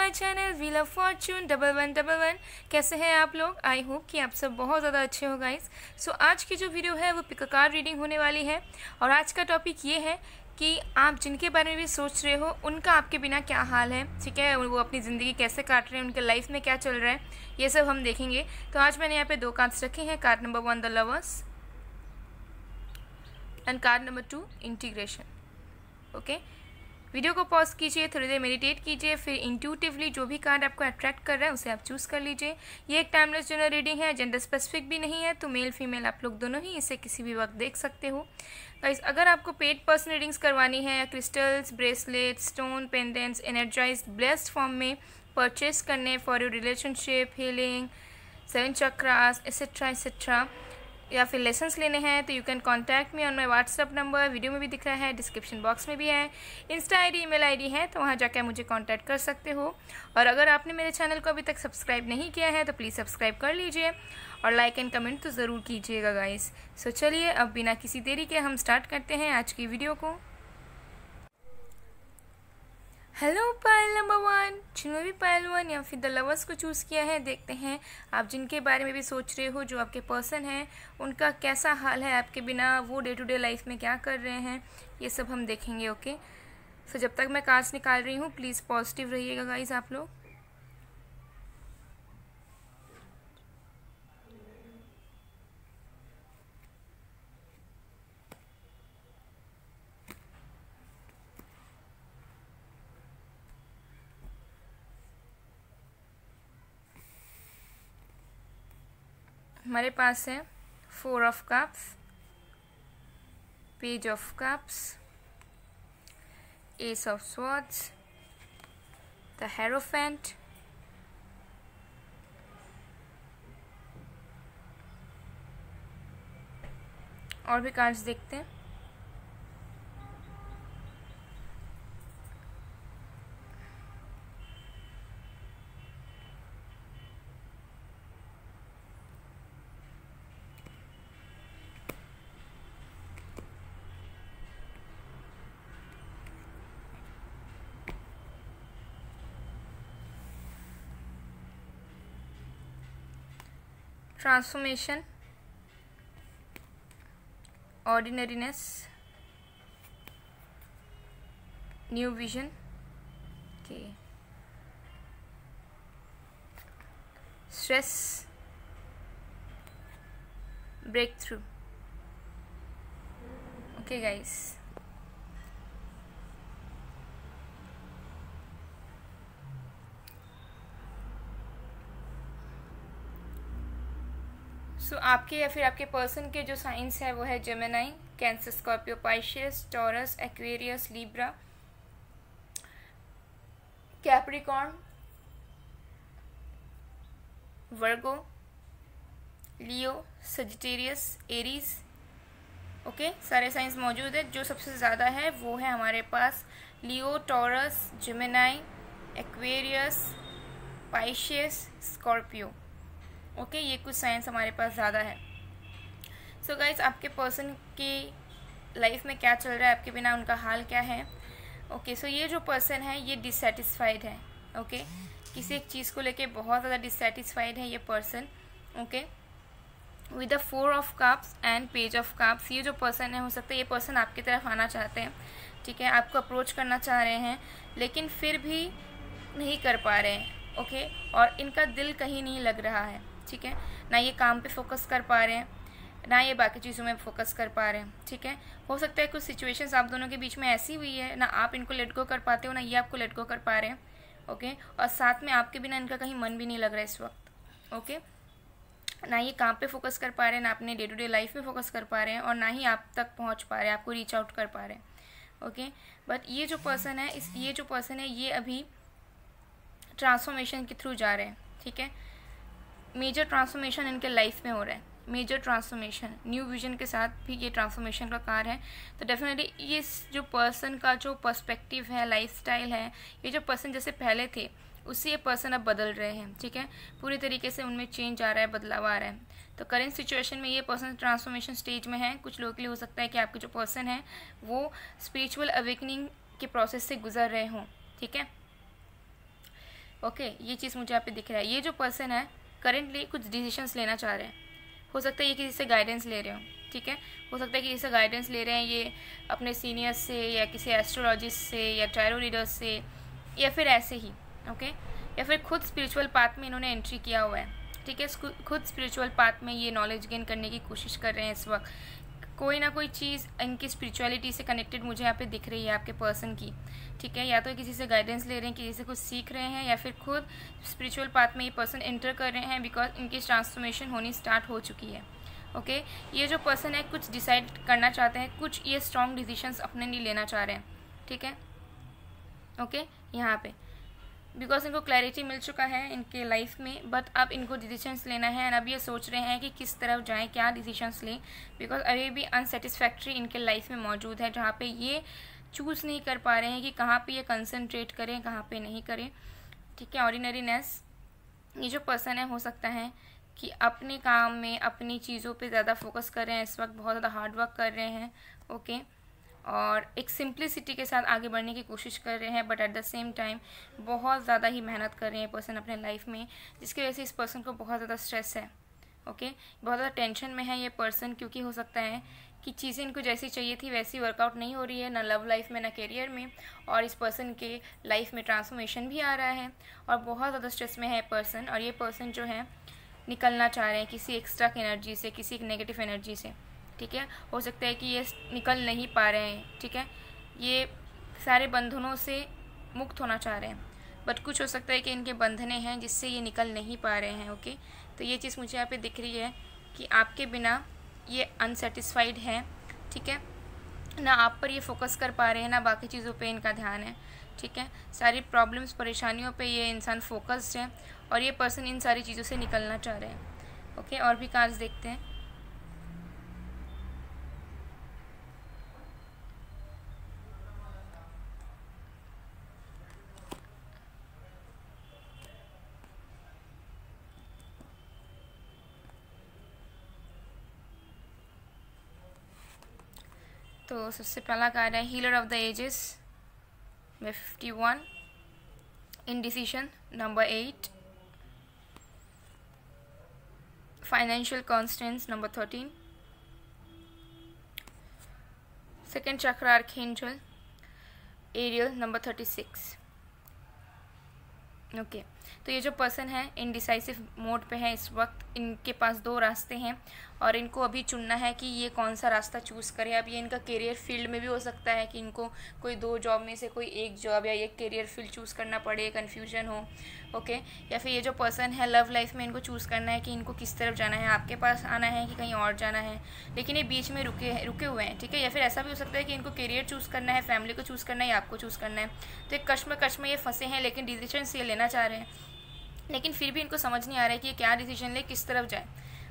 My channel wheel of Fortune 1111। कैसे हैं आप लोग? आई होप कि आप सब बहुत ज़्यादा अच्छे हो गाइस। सो आज की जो वीडियो है वो पिक अ कार्ड रीडिंग होने वाली है और आज का टॉपिक ये है कि आप जिनके बारे में भी सोच रहे हो उनका आपके बिना क्या हाल है, ठीक है, वो अपनी ज़िंदगी कैसे काट रहे हैं, उनके लाइफ में क्या चल रहा है, ये सब हम देखेंगे। तो आज मैंने यहाँ पे 2 कार्ड्स रखे हैं। Card number 1 the lovers and card number 2 integration. Okay, video को पॉज कीजिए, थोड़ी देर मेडिटेट कीजिए, फिर इंट्यूटिवली जो भी कार्ड आपको अट्रैक्ट कर रहा है उसे आप चूज़ कर लीजिए। ये एक टाइमलेस जनरल रीडिंग है, जेंडर स्पेसिफिक भी नहीं है, तो मेल फीमेल आप लोग दोनों ही इसे किसी भी वक्त देख सकते हो। गाइस, अगर आपको पेड पर्सन रीडिंग्स करवानी है या crystals, bracelet, stone, pendants energized blessed form में परचेस करने for your relationship, healing, 7 chakras et cetera et cetera, या फिर लेसन्स लेने हैं तो you can contact me on my WhatsApp number, video में भी दिख रहा है, डिस्क्रिप्शन बॉक्स में भी है, इंस्टा आईडी, ईमेल आईडी है, तो वहाँ जाकर मुझे कांटेक्ट कर सकते हो। और अगर आपने मेरे चैनल को अभी तक सब्सक्राइब नहीं किया है तो प्लीज़ सब्सक्राइब कर लीजिए और लाइक एंड कमेंट तो ज़रूर कीजिएगा गाइस। सो चलिए अब बिना किसी देरी के हम स्टार्ट करते हैं आज की वीडियो को। हेलो पायल नंबर 1, जिन्होंने भी पायल 1 या फिर द लवर्स को चूज़ किया है, देखते हैं आप जिनके बारे में भी सोच रहे हो, जो आपके पर्सन हैं, उनका कैसा हाल है आपके बिना, वो डे टू डे लाइफ में क्या कर रहे हैं, ये सब हम देखेंगे। ओके, सो जब तक मैं कार्ड्स निकाल रही हूँ प्लीज़ पॉजिटिव रहिएगा गाइज आप लोग। हमारे पास है 4 of cups, page of cups, ace of swords, the hierophant, और भी कार्ड्स देखते हैं। ट्रांसफॉर्मेशन, ऑर्डिनरीनेस, न्यू विजन, के stress, break through. Okay guys, so आपके या फिर आपके पर्सन के जो साइंस है वो है Gemini, Cancer, Scorpio, Pisces, Taurus, Aquarius, Libra, Capricorn, Virgo, Leo, Sagittarius, Aries. Okay, सारे साइंस मौजूद है। जो सबसे ज़्यादा है वो है हमारे पास Leo, Taurus, Gemini, Aquarius, Pisces, Scorpio. Okay, ये कुछ साइंस हमारे पास ज़्यादा है। सो गाइस, आपके पर्सन की लाइफ में क्या चल रहा है आपके बिना, उनका हाल क्या है। ओके, सो ये जो पर्सन है ये डिससेटिस्फाइड है। ओके, किसी एक चीज़ को लेके बहुत ज़्यादा डिससेटिस्फाइड है ये person. Okay, with the 4 of cups and page of cups, ये जो पर्सन है, हो सकता है ये पर्सन आपकी तरफ आना चाहते हैं, ठीक है, आपको अप्रोच करना चाह रहे हैं, लेकिन फिर भी नहीं कर पा रहे हैं। ओके, और इनका दिल कहीं नहीं लग रहा है, ठीक है, ना ये काम पे फोकस कर पा रहे हैं, ना ये बाकी चीज़ों में फोकस कर पा रहे हैं, ठीक है। हो सकता है कुछ सिचुएशंस आप दोनों के बीच में ऐसी हुई है, ना आप इनको लेट गो कर पाते हो, ना ये आपको लेट गो कर पा रहे हैं। ओके, और साथ में आपके बिना इनका कहीं मन भी नहीं लग रहा है इस वक्त। ओके, ना ये काम पे फोकस कर पा रहे हैं, ना अपने डे टू डे लाइफ में फोकस कर पा रहे हैं, और ना ही आप तक पहुँच पा रहे हैं, आपको रीच आउट कर पा रहे हैं। ओके, बट ये जो पर्सन है, ये जो पर्सन है ये अभी ट्रांसफॉर्मेशन के थ्रू जा रहे हैं, ठीक है। मेजर ट्रांसफॉर्मेशन इनके लाइफ में हो रहा है, मेजर ट्रांसफॉर्मेशन, न्यू विजन के साथ भी ये ट्रांसफॉर्मेशन का कार्य है। तो डेफिनेटली ये जो पर्सन का जो पर्सपेक्टिव है, लाइफस्टाइल है, ये जो पर्सन जैसे पहले थे उससे ये पर्सन अब बदल रहे हैं, ठीक है, पूरी तरीके से उनमें चेंज आ रहा है, बदलाव आ रहा है। तो करेंट सिचुएशन में ये पर्सन ट्रांसफॉर्मेशन स्टेज में है। कुछ लोगों के लिए हो सकता है कि आपके जो पर्सन है वो स्पिरिचुअल अवेकनिंग के प्रोसेस से गुजर रहे हों, ठीक है। ओके, ये चीज़ मुझे यहाँ पे दिख रहा है। ये जो पर्सन है करेंटली कुछ डिसीजंस लेना चाह रहे हैं, हो सकता है ये किसी से गाइडेंस ले रहे हो, ठीक है, हो सकता है कि किसी से गाइडेंस ले रहे हैं ये अपने सीनियर्स से या किसी एस्ट्रोलॉजिस्ट से या टैरो रीडर्स से, या फिर ऐसे ही, ओके, या फिर खुद स्पिरिचुअल पाथ में इन्होंने एंट्री किया हुआ है, ठीक है, खुद स्पिरिचुअल पाथ में ये नॉलेज गेन करने की कोशिश कर रहे हैं इस वक्त। कोई ना कोई चीज़ इनकी स्पिरिचुअलिटी से कनेक्टेड मुझे यहाँ पे दिख रही है आपके पर्सन की, ठीक है, या तो किसी से गाइडेंस ले रहे हैं, किसी से कुछ सीख रहे हैं, या फिर खुद स्पिरिचुअल पाथ में ये पर्सन एंटर कर रहे हैं बिकॉज इनकी ट्रांसफॉर्मेशन होनी स्टार्ट हो चुकी है। ओके, ये जो पर्सन है कुछ डिसाइड करना चाहते हैं, कुछ ये स्ट्रॉन्ग डिसीजंस अपने लिए लेना चाह रहे हैं, ठीक है, ओके, यहाँ पे बिकॉज इनको क्लैरिटी मिल चुका है इनके लाइफ में, बट अब इनको डिसीजंस लेना है एंड अब ये सोच रहे हैं कि किस तरफ जाएं, क्या डिसीजंस लें, बिकॉज अभी भी अनसेटिस्फैक्ट्री इनके लाइफ में मौजूद है, जहाँ पे ये चूज़ नहीं कर पा रहे हैं कि कहाँ पे ये कंसंट्रेट करें, कहाँ पे नहीं करें, ठीक है। ऑर्डिनरीनेस, ये जो पर्सन है हो सकता है कि अपने काम में अपनी चीज़ों पे ज़्यादा फोकस कर रहे हैं इस वक्त, बहुत ज़्यादा हार्ड वर्क कर रहे हैं, ओके, और एक सिंप्लिसिटी के साथ आगे बढ़ने की कोशिश कर रहे हैं, but at the same time बहुत ज़्यादा ही मेहनत कर रहे हैं पर्सन अपने लाइफ में, जिसकी वजह से इस पर्सन को बहुत ज़्यादा स्ट्रेस है, ओके, बहुत ज़्यादा टेंशन में है ये पर्सन, क्योंकि हो सकता है कि चीज़ें इनको जैसी चाहिए थी वैसी वर्कआउट नहीं हो रही है, ना लव लाइफ में ना करियर में, और इस पर्सन के लाइफ में ट्रांसफॉर्मेशन भी आ रहा है और बहुत ज़्यादा स्ट्रेस में है पर्सन। और ये पर्सन जो है निकलना चाह रहे हैं किसी एक्स्ट्रा एनर्जी से, किसी एक नेगेटिव एनर्जी से, ठीक है, हो सकता है कि ये निकल नहीं पा रहे हैं, ठीक है, ये सारे बंधनों से मुक्त होना चाह रहे हैं, बट कुछ हो सकता है कि इनके बंधने हैं जिससे ये निकल नहीं पा रहे हैं, ओके। तो ये चीज़ मुझे यहाँ पे दिख रही है कि आपके बिना ये अनसेटिस्फाइड है, ठीक है, ना आप पर ये फोकस कर पा रहे हैं, ना बाकी चीज़ों पे इनका ध्यान है, ठीक है, सारी प्रॉब्लम्स परेशानियों पे ये इंसान फोकस्ड है और ये पर्सन इन सारी चीज़ों से निकलना चाह रहे हैं, ओके। और भी कार्ड्स देखते हैं। तो सबसे पहला कार्ड है हीलर ऑफ द एजेस में 51, indecision number 8, financial constants number 13, second चक्र आर्कएंजल एरियल नंबर 36, ओके। तो ये जो पर्सन है इनडिसाइसिव मोड पे है इस वक्त, इनके पास दो रास्ते हैं और इनको अभी चुनना है कि ये कौन सा रास्ता चूज़ करे। अब ये इनका करियर फील्ड में भी हो सकता है कि इनको कोई दो जॉब में से कोई एक जॉब या एक करियर फील्ड चूज़ करना पड़े, कन्फ्यूजन हो, ओके। या फिर ये जो पर्सन है लव लाइफ में इनको चूज़ करना है कि इनको किस तरफ जाना है, आपके पास आना है कि कहीं और जाना है, लेकिन ये बीच में रुके हुए हैं, ठीक है। या फिर ऐसा भी हो सकता है कि इनको करियर चूज़ करना है, फैमिली को चूज़ करना है या आपको चूज़ करना है। तो एक कश्म में ये फंसे हैं, लेकिन डिसीजन ये लेना चाह रहे हैं, लेकिन फिर भी इनको समझ नहीं आ रहा है कि ये क्या डिसीजन ले, किस तरफ जाए,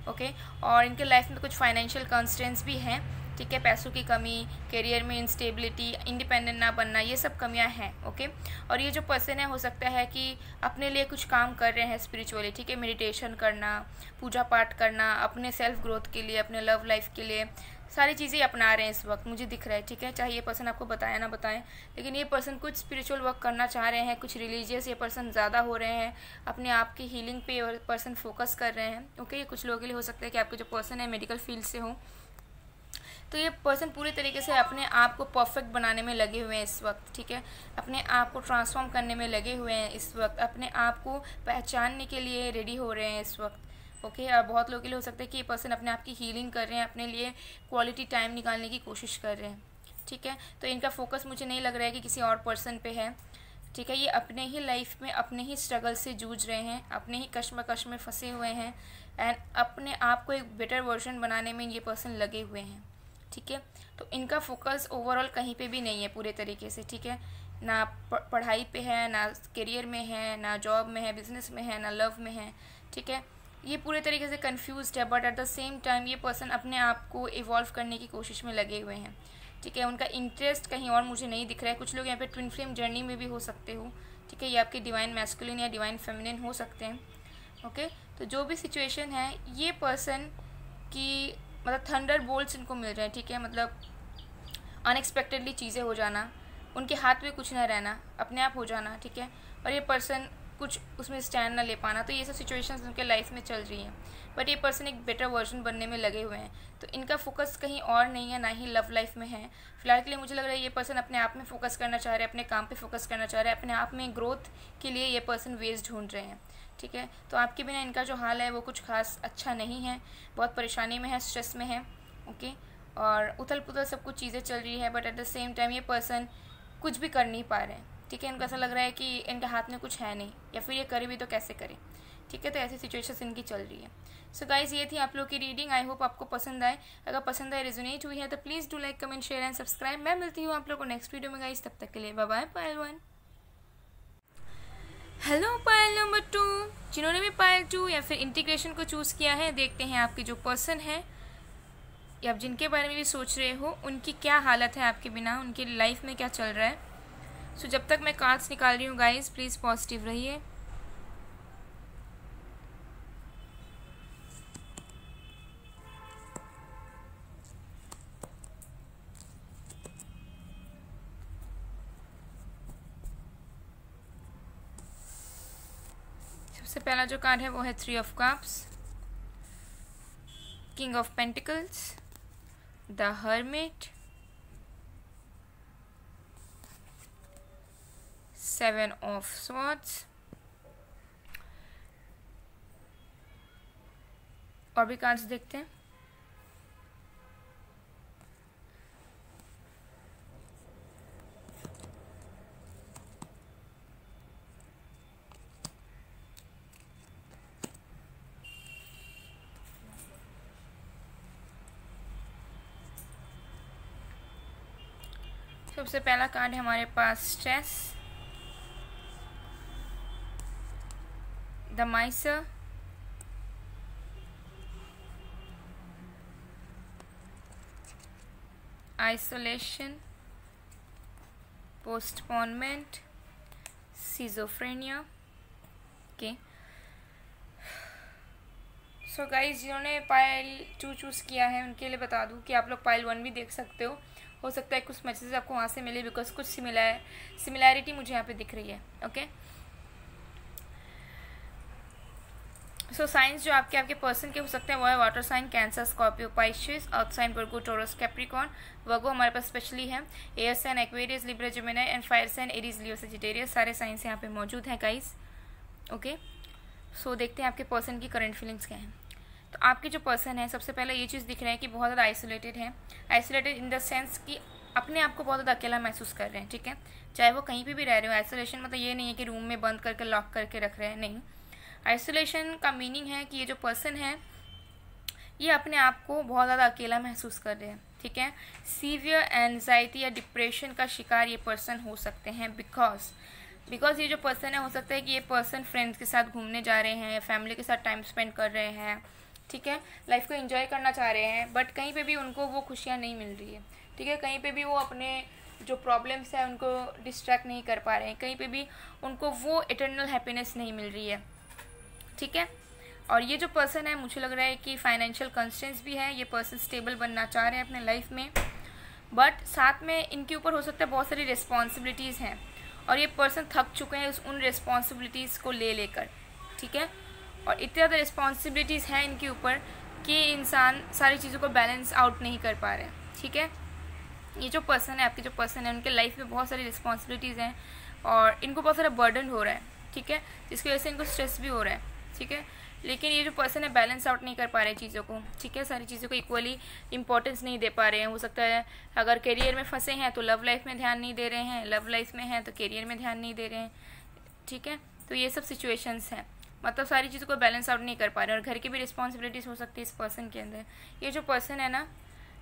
ओके। और इनके लाइफ में कुछ फाइनेंशियल कंस्ट्रेंट्स भी हैं, ठीक है, पैसों की कमी, करियर में इंस्टेबिलिटी, इंडिपेंडेंट ना बनना, ये सब कमियां हैं, ओके। और ये जो पर्सन है हो सकता है कि अपने लिए कुछ काम कर रहे हैं स्पिरिचुअली, ठीक है, मेडिटेशन करना, पूजा पाठ करना, अपने सेल्फ ग्रोथ के लिए, अपने लव लाइफ के लिए सारी चीज़ें अपना रहे हैं इस वक्त, मुझे दिख रहा है, ठीक है। चाहे ये पर्सन आपको बताया ना बताएं, लेकिन ये पर्सन कुछ स्पिरिचुअल वर्क करना चाह रहे हैं, कुछ रिलीजियस ये पर्सन ज़्यादा हो रहे हैं, अपने आप की हीलिंग पे पर्सन फोकस कर रहे हैं, ओके। कुछ लोगों के लिए हो सकता है कि आपके जो पर्सन है मेडिकल फील्ड से हो, तो ये पर्सन पूरी तरीके से अपने आप को परफेक्ट बनाने में लगे हुए हैं इस वक्त, ठीक है, अपने आप को ट्रांसफॉर्म करने में लगे हुए हैं इस वक्त, अपने आप को पहचानने के लिए रेडी हो रहे हैं इस वक्त, ओके। और बहुत लोगों के लिए हो सकता है कि ये पर्सन अपने आप की हीलिंग कर रहे हैं, अपने लिए क्वालिटी टाइम निकालने की कोशिश कर रहे हैं, ठीक है। तो इनका फोकस मुझे नहीं लग रहा है कि किसी और पर्सन पे है, ठीक है। ये अपने ही लाइफ में अपने ही स्ट्रगल से जूझ रहे हैं, अपने ही कश्मकश में फंसे हुए हैं एंड अपने आप को एक बेटर वर्जन बनाने में ये पर्सन लगे हुए हैं, ठीक है। तो इनका फोकस ओवरऑल कहीं पे भी नहीं है पूरे तरीके से, ठीक है, ना पढ़ाई पे है, ना करियर में है, ना जॉब में है, बिजनेस में है, ना लव में है, ठीक है। ये पूरे तरीके से कंफ्यूज्ड है, but at the same time ये पर्सन अपने आप को इवॉल्व करने की कोशिश में लगे हुए हैं, ठीक है। उनका इंटरेस्ट कहीं और मुझे नहीं दिख रहा है। कुछ लोग यहाँ पे ट्विन फ्लेम जर्नी में भी हो सकते हो, ठीक है, ये आपके डिवाइन मैस्कुलिन या डिवाइन फेमिनिन हो सकते हैं, ओके। तो जो भी सिचुएशन है ये पर्सन की मतलब थंडर बोल्ट्स इनको मिल रहे हैं, ठीक है, मतलब अनएक्सपेक्टेडली चीज़ें हो जाना, उनके हाथ में कुछ ना रहना, अपने आप हो जाना, ठीक है। और ये पर्सन कुछ उसमें स्टैंड ना ले पाना, तो ये सब सिचुएशंस उनके लाइफ में चल रही हैं। बट ये पर्सन एक बेटर वर्जन बनने में लगे हुए हैं, तो इनका फोकस कहीं और नहीं है, ना ही लव लाइफ में है। फिलहाल के लिए मुझे लग रहा है ये पर्सन अपने आप में फोकस करना चाह रहे हैं, अपने काम पे फोकस करना चाह रहे हैं, अपने आप में ग्रोथ के लिए ये पर्सन वेज ढूंढ रहे हैं। ठीक है, तो आपके बिना इनका जो हाल है वो कुछ खास अच्छा नहीं है, बहुत परेशानी में है, स्ट्रेस में है। ओके, और उथल पुथल सब कुछ चीज़ें चल रही है, but at the same time ये पर्सन कुछ भी कर नहीं पा रहे हैं। ठीक है, इनको ऐसा लग रहा है कि इनके हाथ में कुछ है नहीं, या फिर ये करे भी तो कैसे करें। ठीक है, तो ऐसी सिचुएशंस इनकी चल रही है। सो गाइज, ये थी आप लोग की रीडिंग। आई होप आपको पसंद आए। अगर पसंद आए, रेजोनेट हुई है, तो please do like, comment, share and subscribe. मैं मिलती हूँ आप लोग को नेक्स्ट वीडियो में गाइज, तब तक के लिए बाय बाय। पायल 1। हेलो पायल नंबर 2, जिन्होंने भी पायल 2 या फिर इंटीग्रेशन को चूज़ किया है, देखते हैं आपके जो पर्सन है या आप जिनके बारे में भी सोच रहे हो, उनकी क्या हालत है आपके बिना, उनकी लाइफ में क्या चल रहा है। सो जब तक मैं कार्ड्स निकाल रही हूँ गाइज, प्लीज़ पॉजिटिव रहिए। सबसे पहला जो कार्ड है वो है 3 of cups, king of pentacles, the hermit, 7 of swords. और भी कार्ड्स देखते हैं। सबसे पहला कार्ड है हमारे पास stress, the miser, isolation, postponement, schizophrenia. Okay, so guys, जिन्होंने पायल 2 चूज़ किया है उनके लिए बता दूं कि आप लोग पायल 1 भी देख सकते हो सकता है कुछ मैसेज आपको वहाँ से मिले, बिकॉज कुछ सिमिलैरिटी मुझे यहाँ पे दिख रही है। ओके, सो साइंस जो आपके पर्सन के हो सकते हैं वो है water sign, Cancer, Scorpio, Pisces, earth sign, Virgo, Taurus, Capricorn. Virgo हमारे पास स्पेशली है, air sign, Aquarius, Libra, Gemini, and fire sign, Aries, Leo, Sagittarius. सारे साइंस यहाँ पे मौजूद हैं गाइस। ओके, सो देखते हैं आपके पर्सन की करंट फीलिंग्स क्या हैं। तो आपके जो पर्सन है, सबसे पहले ये चीज़ दिख रहा है कि बहुत ज़्यादा आइसोलेटेड है। आइसोलेटेड इन द सेंस कि अपने आप को बहुत ज़्यादा अकेला महसूस कर रहे हैं। ठीक है, चाहे वो कहीं पे भी रह रहे हो। आइसोलेशन मतलब ये नहीं है कि रूम में बंद करके लॉक करके रख रहे हैं, नहीं। आइसोलेशन का मीनिंग है कि ये जो पर्सन है ये अपने आप को बहुत ज़्यादा अकेला महसूस कर रहे हैं। ठीक है, सीवियर एंजाइटी या डिप्रेशन का शिकार ये पर्सन हो सकते हैं, बिकॉज ये जो पर्सन है, हो सकता है कि ये पर्सन फ्रेंड्स के साथ घूमने जा रहे हैं, फैमिली के साथ टाइम स्पेंड कर रहे हैं। ठीक है, लाइफ को एंजॉय करना चाह रहे हैं, बट कहीं पे भी उनको वो खुशियाँ नहीं मिल रही है। ठीक है, कहीं पे भी वो अपने जो प्रॉब्लम्स है उनको डिस्ट्रैक्ट नहीं कर पा रहे हैं, कहीं पे भी उनको वो इटर्नल हैप्पीनेस नहीं मिल रही है। ठीक है, और ये जो पर्सन है, मुझे लग रहा है कि फाइनेंशियल कंस्ट्रेंट्स भी है। ये पर्सन स्टेबल बनना चाह रहे हैं अपने लाइफ में, बट साथ में इनके ऊपर हो सकता है बहुत सारी रिस्पॉन्सिबिलिटीज़ हैं, और ये पर्सन थक चुके हैं उन रिस्पॉन्सिबिलिटीज़ को ले लेकर। ठीक है, और इतनी ज़्यादा रिस्पॉन्सिबिलिटीज़ हैं इनके ऊपर कि इंसान सारी चीज़ों को बैलेंस आउट नहीं कर पा रहे हैं। ठीक है, ये जो पर्सन है, आपके जो पर्सन है, उनके लाइफ में बहुत सारी रिस्पॉन्सिबिलिटीज़ हैं और इनको बहुत सारा बर्डन हो रहा है। ठीक है, जिसकी वजह से इनको स्ट्रेस भी हो रहा है। ठीक है, लेकिन ये जो पर्सन है बैलेंस आउट नहीं कर पा रहे चीज़ों को। ठीक है, सारी चीज़ों को इक्वली इंपॉर्टेंस नहीं दे पा रहे हैं। हो सकता है अगर करियर में फंसे हैं तो लव लाइफ में ध्यान नहीं दे रहे हैं, लव लाइफ में हैं तो करियर में ध्यान नहीं दे रहे हैं। ठीक है, तो ये सब सिचुएशंस हैं, मतलब सारी चीज़ों को बैलेंस आउट नहीं कर पा रहे हैं, और घर की भी रिस्पॉन्सिबिलिटीज़ हो सकती है इस पर्सन के अंदर। ये जो पर्सन है ना,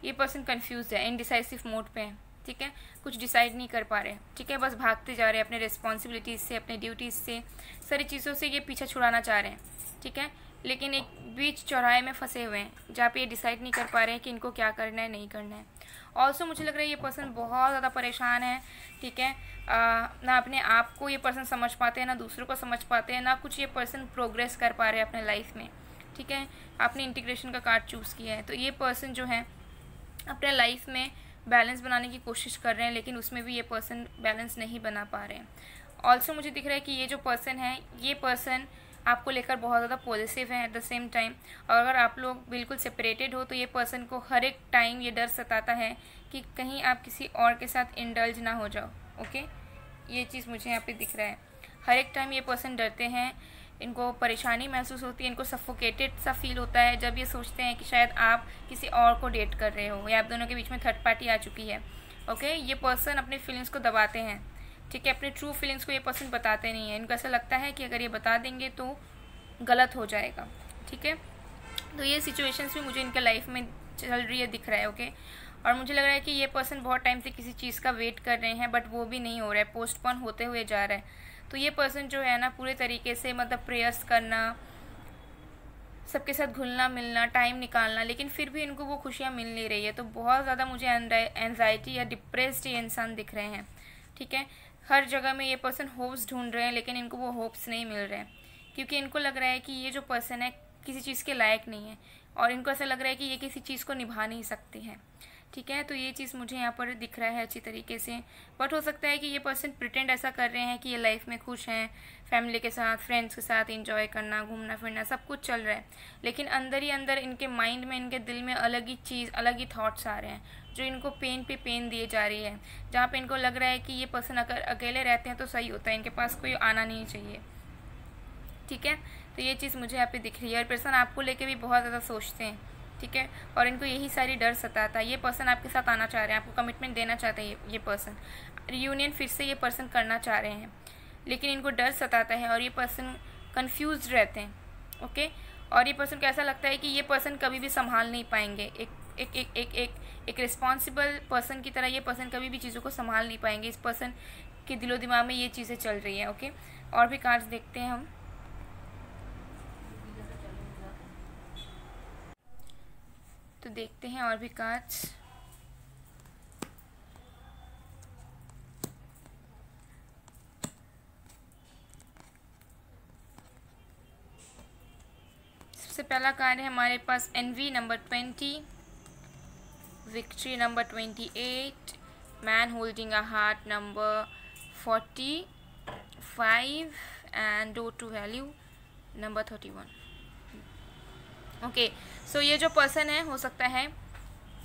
ये पर्सन कन्फ्यूज है, इनडिसाइसिव मोड पे है। ठीक है, कुछ डिसाइड नहीं कर पा रहे। ठीक है, बस भागते जा रहे हैं अपने रिस्पॉन्सिबिलिटीज़ से, अपने ड्यूटीज़ से, सारी चीज़ों से ये पीछा छुड़ाना चाह रहे हैं। ठीक है, लेकिन एक बीच चौराहे में फंसे हुए हैं जहाँ पे ये डिसाइड नहीं कर पा रहे हैं कि इनको क्या करना है, नहीं करना है। ऑल्सो मुझे लग रहा है ये पर्सन बहुत ज़्यादा परेशान है। ठीक है, ना अपने आप को ये पर्सन समझ पाते हैं, ना दूसरों को समझ पाते हैं, ना कुछ ये पर्सन प्रोग्रेस कर पा रहे हैं अपने लाइफ में। ठीक है, आपने इंटीग्रेशन का कार्ड चूज़ किया है, तो ये पर्सन जो है अपने लाइफ में बैलेंस बनाने की कोशिश कर रहे हैं, लेकिन उसमें भी ये पर्सन बैलेंस नहीं बना पा रहे हैं। ऑल्सो मुझे दिख रहा है कि ये जो पर्सन है, ये पर्सन आपको लेकर बहुत ज़्यादा पॉजिटिव है एट द सेम टाइम। और अगर आप लोग बिल्कुल सेपरेटेड हो तो ये पर्सन को हर एक टाइम ये डर सताता है कि कहीं आप किसी और के साथ इंडल्ज ना हो जाओ। ओके, ये चीज़ मुझे यहाँ पे दिख रहा है। हर एक टाइम ये पर्सन डरते हैं, इनको परेशानी महसूस होती है, इनको सफोकेटेड सा फील होता है जब ये सोचते हैं कि शायद आप किसी और को डेट कर रहे हो या आप दोनों के बीच में थर्ड पार्टी आ चुकी है। ओके, ये पर्सन अपनी फीलिंग्स को दबाते हैं, ठीक है, अपने ट्रू फीलिंग्स को ये पर्सन बताते नहीं है। इनको ऐसा लगता है कि अगर ये बता देंगे तो गलत हो जाएगा, ठीक है। तो ये सिचुएशंस भी मुझे इनके लाइफ में चल रही है, दिख रहा है। ओके, और मुझे लग रहा है कि ये पर्सन बहुत टाइम से किसी चीज़ का वेट कर रहे हैं, बट वो भी नहीं हो रहा है, पोस्टपोन होते हुए जा रहा है। तो ये पर्सन जो है ना, पूरे तरीके से मतलब प्रेयर्स करना, सबके साथ घुलना मिलना, टाइम निकालना, लेकिन फिर भी इनको वो खुशियाँ मिल नहीं रही है। तो बहुत ज़्यादा मुझे एंजाइटी या डिप्रेस्ड ये इंसान दिख रहे हैं, ठीक है। हर जगह में ये पर्सन होप्स ढूंढ रहे हैं, लेकिन इनको वो होप्स नहीं मिल रहे हैं, क्योंकि इनको लग रहा है कि ये जो पर्सन है किसी चीज़ के लायक नहीं है, और इनको ऐसा लग रहा है कि ये किसी चीज़ को निभा नहीं सकती है, ठीक है। तो ये चीज़ मुझे यहाँ पर दिख रहा है अच्छी तरीके से। बट हो सकता है कि ये पर्सन प्रिटेंड ऐसा कर रहे हैं कि ये लाइफ में खुश हैं, फैमिली के साथ, फ्रेंड्स के साथ एंजॉय करना, घूमना फिरना सब कुछ चल रहा है, लेकिन अंदर ही अंदर इनके माइंड में, इनके दिल में अलग ही चीज़, अलग ही थॉट्स आ रहे हैं जो इनको पेन पे पेन दिए जा रही है। जहाँ पे इनको लग रहा है कि ये पर्सन अगर अकेले रहते हैं तो सही होता है, इनके पास कोई आना नहीं चाहिए, ठीक है। तो ये चीज़ मुझे यहाँ पे दिख रही है। और पर्सन आपको लेके भी बहुत ज़्यादा सोचते हैं, ठीक है, और इनको यही सारी डर सताता है। ये पर्सन आपके साथ आना चाह रहे हैं, आपको कमिटमेंट देना चाहते हैं, ये पर्सन रियूनियन फिर से ये पर्सन करना चाह रहे हैं, लेकिन इनको डर सताता है और ये पर्सन कंफ्यूज रहते हैं। ओके, और ये पर्सन को ऐसा लगता है कि ये पर्सन कभी भी संभाल नहीं पाएंगे, एक रिस्पॉन्सिबल पर्सन की तरह ये पर्सन कभी भी चीज़ों को संभाल नहीं पाएंगे। इस पर्सन के दिलो दिमाग में ये चीज़ें चल रही हैं। ओके, और भी कार्ड्स देखते हैं हम। तो देखते हैं और भी कार्ड्स। सबसे पहला कार्ड है हमारे पास envy number 20, victory number 28, man holding a heart number 45 and door to value number 31। Okay, so ये जो पर्सन है, हो सकता है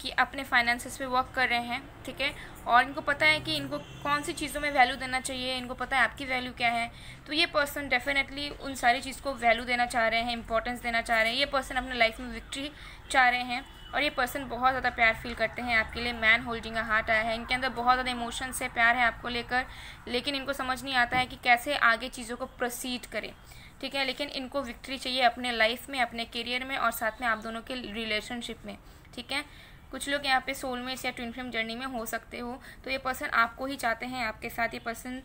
कि अपने फाइनेंसेस पे वर्क कर रहे हैं, ठीक है, और इनको पता है कि इनको कौन सी चीज़ों में वैल्यू देना चाहिए, इनको पता है आपकी वैल्यू क्या है। तो ये पर्सन डेफिनेटली उन सारी चीज़ को वैल्यू देना चाह रहे हैं, इंपॉर्टेंस देना चाह रहे हैं। ये पर्सन अपने लाइफ में विक्ट्री चाह रहे हैं, और ये पर्सन बहुत ज़्यादा प्यार फील करते हैं आपके लिए। मैन होल्डिंग अ हार्ट आया है, इनके अंदर बहुत ज़्यादा इमोशंस है, प्यार है आपको लेकर, लेकिन इनको समझ नहीं आता है कि कैसे आगे चीज़ों को प्रोसीड करें, ठीक है। लेकिन इनको विक्ट्री चाहिए अपने लाइफ में, अपने करियर में, और साथ में आप दोनों के रिलेशनशिप में, ठीक है। कुछ लोग यहाँ पे सोलमेट्स या ट्विन फ्लेम जर्नी में हो सकते हो। तो ये पर्सन आपको ही चाहते हैं आपके साथ, ये पर्सन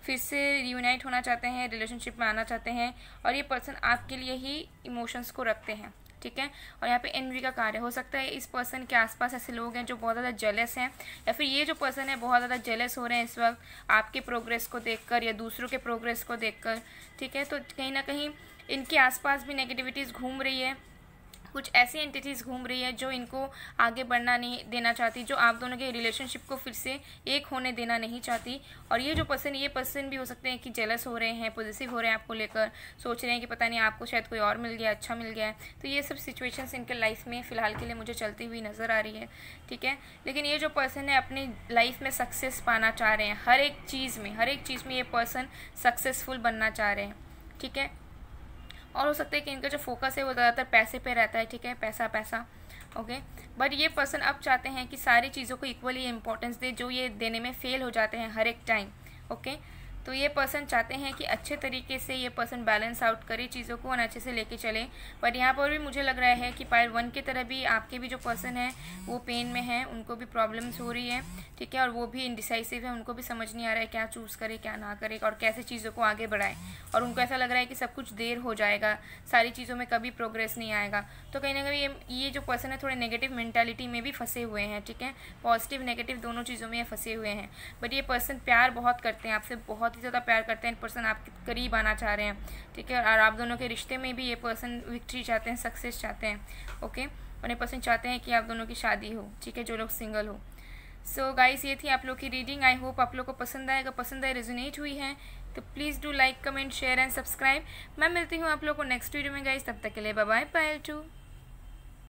फिर से रियूनाइट होना चाहते हैं, रिलेशनशिप में आना चाहते हैं, और ये पर्सन आपके लिए ही इमोशंस को रखते हैं, ठीक है। और यहाँ पे एनवी का कार्य हो सकता है इस पर्सन के आसपास ऐसे लोग हैं जो बहुत ज़्यादा जेलस हैं, या फिर ये जो पर्सन है बहुत ज़्यादा जेलस हो रहे हैं इस वक्त आपके प्रोग्रेस को देखकर या दूसरों के प्रोग्रेस को देखकर, ठीक है। तो कहीं ना कहीं इनके आसपास भी नेगेटिविटीज़ घूम रही है, कुछ ऐसी एंटिटीज़ घूम रही है जो इनको आगे बढ़ना नहीं देना चाहती, जो आप दोनों के रिलेशनशिप को फिर से एक होने देना नहीं चाहती। और ये जो पर्सन, ये पर्सन भी हो सकते हैं कि जेलस हो रहे हैं, पॉजिटिव हो रहे हैं आपको लेकर, सोच रहे हैं कि पता नहीं आपको शायद कोई और मिल गया, अच्छा मिल गया है। तो ये सब सिचुएशंस इनके लाइफ में फ़िलहाल के लिए मुझे चलती हुई नज़र आ रही है, ठीक है। लेकिन ये जो पर्सन है अपनी लाइफ में सक्सेस पाना चाह रहे हैं, हर एक चीज़ में ये पर्सन सक्सेसफुल बनना चाह रहे हैं, ठीक है। और हो सकता है कि इनका जो फोकस है वो ज़्यादातर पैसे पे रहता है, ठीक है, पैसा। ओके, बट ये पर्सन अब चाहते हैं कि सारी चीज़ों को इक्वली इम्पोर्टेंस दे, जो ये देने में फेल हो जाते हैं हर एक टाइम। ओके, तो ये पर्सन चाहते हैं कि अच्छे तरीके से ये पर्सन बैलेंस आउट करे चीज़ों को और अच्छे से लेके चले। बट यहाँ पर भी मुझे लग रहा है कि पायर 1 की तरह भी आपके भी जो पर्सन है वो पेन में है, उनको भी प्रॉब्लम्स हो रही है, ठीक है, और वो भी इनडिसाइसिव है, उनको भी समझ नहीं आ रहा है क्या चूज़ करे क्या ना करे और कैसे चीज़ों को आगे बढ़ाए। और उनको ऐसा लग रहा है कि सब कुछ देर हो जाएगा, सारी चीज़ों में कभी प्रोग्रेस नहीं आएगा। तो कहीं ना कहीं ये जो पर्सन है थोड़े नेगेटिव मेंटालिटी में भी फंसे हुए हैं, ठीक है, पॉजिटिव नेगेटिव दोनों चीज़ों में ये फंसे हुए हैं। बट ये पर्सन प्यार बहुत करते हैं आपसे, बहुत ही ज़्यादा प्यार करते हैं। पर्सन आपके करीब आना चाह रहे हैं, ठीक है, और आप दोनों के रिश्ते में भी ये पर्सन विक्ट्री चाहते हैं, सक्सेस चाहते हैं। ओके, और ये पर्सन चाहते हैं कि आप दोनों की शादी हो, ठीक है, जो लोग सिंगल हो। सो गाइस ये थी आप लोग की रीडिंग। आई होप आप लोग को पसंद आएगा, पसंद आए, रेजोनेट हुई है तो please do like, comment, share and subscribe. मैं मिलती हूँ आप लोग को नेक्स्ट वीडियो में गाइस, तब तक के लिए बाय बाय, पायल टू।